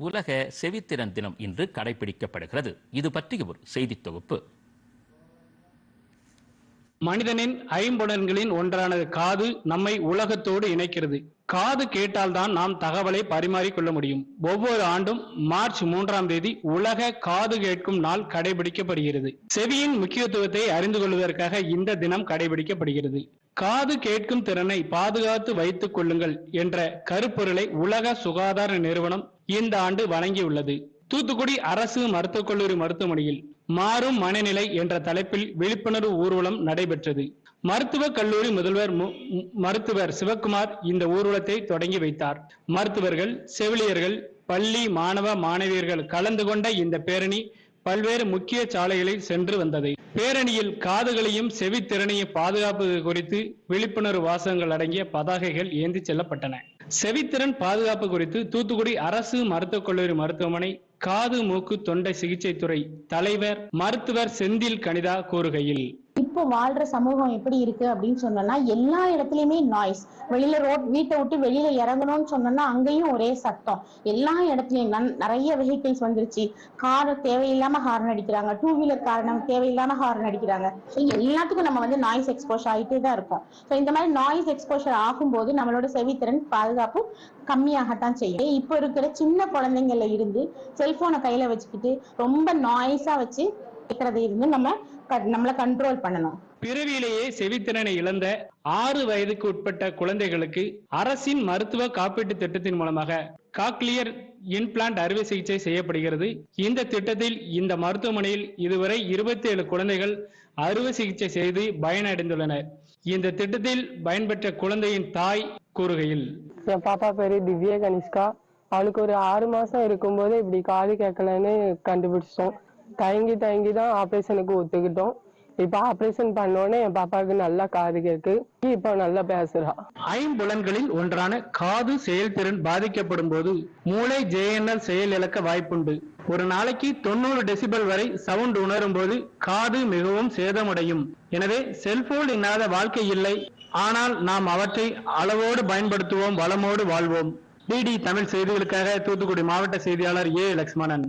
உலக செவித்திறன் தினம் இன்று கடைபிடிக்கப்படுகிறது. இது பற்றிய ஒரு செய்தி தொகுப்பு. மனிதனின் ஐம்புலன்களின் ஒன்றான காது நம்மை உலகத்தோடு இணைக்கிறது. காது கேட்டால்தான் நாம் தகவலை பரிமாறிக்கொள்ள முடியும். ஒவ்வொரு ஆண்டும் மார்ச் 3ஆம் தேதி உலக காது கேட்கும் நாள் கடைபிடிக்கப்படுகிறது. செவியின் முக்கியத்துவத்தை அறிந்து கொள்வதற்காக இந்த தினம் கடைபிடிக்கப்படுகிறது. காது கேட்கும் திறனை பாதுகாத்து வைத்துக் கொள்ளுங்கள் என்ற கருப்பொருளை உலக சுகாதார நிறுவனம் இந்த ஆண்டு வழங்கியுள்ளது. தூத்துக்குடி அரசு மருத்துவக் கல்லூரி மருத்துவமனையில் மாறும் மனநிலை என்ற தலைப்பில் விழிப்புணர்வு ஊர்வலம் நடைபெற்றது. மருத்துவக் கல்லூரி முதல்வர் மருத்துவர் சிவக்குமார் இந்த ஊர்வலத்தை தொடங்கி வைத்தார். மருத்துவர்கள், செவிலியர்கள், பள்ளி மாணவ மாணவியர்கள் கலந்து கொண்ட இந்த பேரணி பல்வேறு முக்கிய சாலைகளில் சென்று வந்தது. பேரணியில் காதுகளையும் செவித்திறனையும் பாதுகாப்பது குறித்து விழிப்புணர்வு வாசகங்கள் அடங்கிய பதாகைகள் ஏந்தி செல்லப்பட்டன. செவித்திறன் பாதுகாப்பு குறித்து தூத்துக்குடி அரசு மருத்துவக் கல்லூரி மருத்துவமனை காது மூக்கு தொண்டை சிகிச்சை துறை தலைவர் மருத்துவர் செந்தில் கனிதா கூறுகையில், இப்போ வாழ்ற சமூகம் எப்படி இருக்கு அப்படின்னு சொன்னா எல்லா இடத்துலயுமே நாய்ஸ். வெளியில வீட்டை விட்டு வெளியில இறங்கணும்னு சொன்னா அங்கேயும் ஒரே சத்தம். எல்லா இடத்துலயும் நிறைய வெஹிக்கிள்ஸ் வந்துருச்சு. கார் தேவையில்லாம ஹார்ன் அடிக்கிறாங்க, டூ வீலர் காரணம் தேவையில்லாம ஹார்ன் அடிக்கிறாங்க. எல்லாத்துக்கும் நம்ம நாய்ஸ் எக்ஸ்போஷர் ஆகிட்டே தான் இருக்கும். இந்த மாதிரி நாய்ஸ் எக்ஸ்போஷர் ஆகும்போது நம்மளோட செவித்திறன் பாதுகாப்பு கம்மியாகத்தான் செய்யும். இப்போ இருக்கிற சின்ன குழந்தைங்கள்ல இருந்து செல்போனை கையில வச்சுக்கிட்டு ரொம்ப நாய்ஸா வச்சு கேட்கறதை இருந்து நம்மள கண்ட்ரோல் பண்ணணும். பிறவியிலேயே செவித்திறனை இழந்த 6 வயதுக்கு உட்பட்ட குழந்தைகளுக்கு அரசின் மருத்துவ காப்பீட்டு திட்டத்தின் மூலமாக காக்லியர் இம்பிளான்ட் அறுவை சிகிச்சை செய்யப்படுகிறது. இந்த திட்டத்தில் இந்த மருத்துவமனையில் இதுவரை 27 குழந்தைகள் அறுவை சிகிச்சை செய்து பயனடைந்துள்ளனர். இந்த திட்டத்தில் பயன்பெற்ற குழந்தையின் தாய் கூறுகையில், என் பாப்பா பேரு திவ்யா கனிஷ்கா. அவளுக்கு ஒரு 6 மாசம் இருக்கும்போது இப்படி காது கேட்கலன்னு கண்டுபிடிச்சோம். தயங்கி தான் ஆபரேஷனுக்கு ஒத்துக்கிட்டோம். இப்ப ஆபரேஷன் பண்ணோன்னே என் பாப்பாவுக்கு நல்லா காது கேக்கு. இப்ப நல்லா பேசுறா. ஐம்புலன்களில் ஒன்றான காது செயல்திறன் பாதிக்கப்படும் போது மூளை JNL செயல் இழக்க வாய்ப்புண்டு. ஒரு நாளைக்கு 90 டெசிபல் வரை சவுண்ட் உணரும் போது காது மிகவும் சேதமடையும். எனவே செல்போன் இல்லாத வாழ்க்கை இல்லை. ஆனால் நாம் அவற்றை அளவோடு பயன்படுத்துவோம், வளமோடு வாழ்வோம். DD தமிழ் செய்திகளுக்காக தூத்துக்குடி மாவட்ட செய்தியாளர் A. லட்சுமணன்.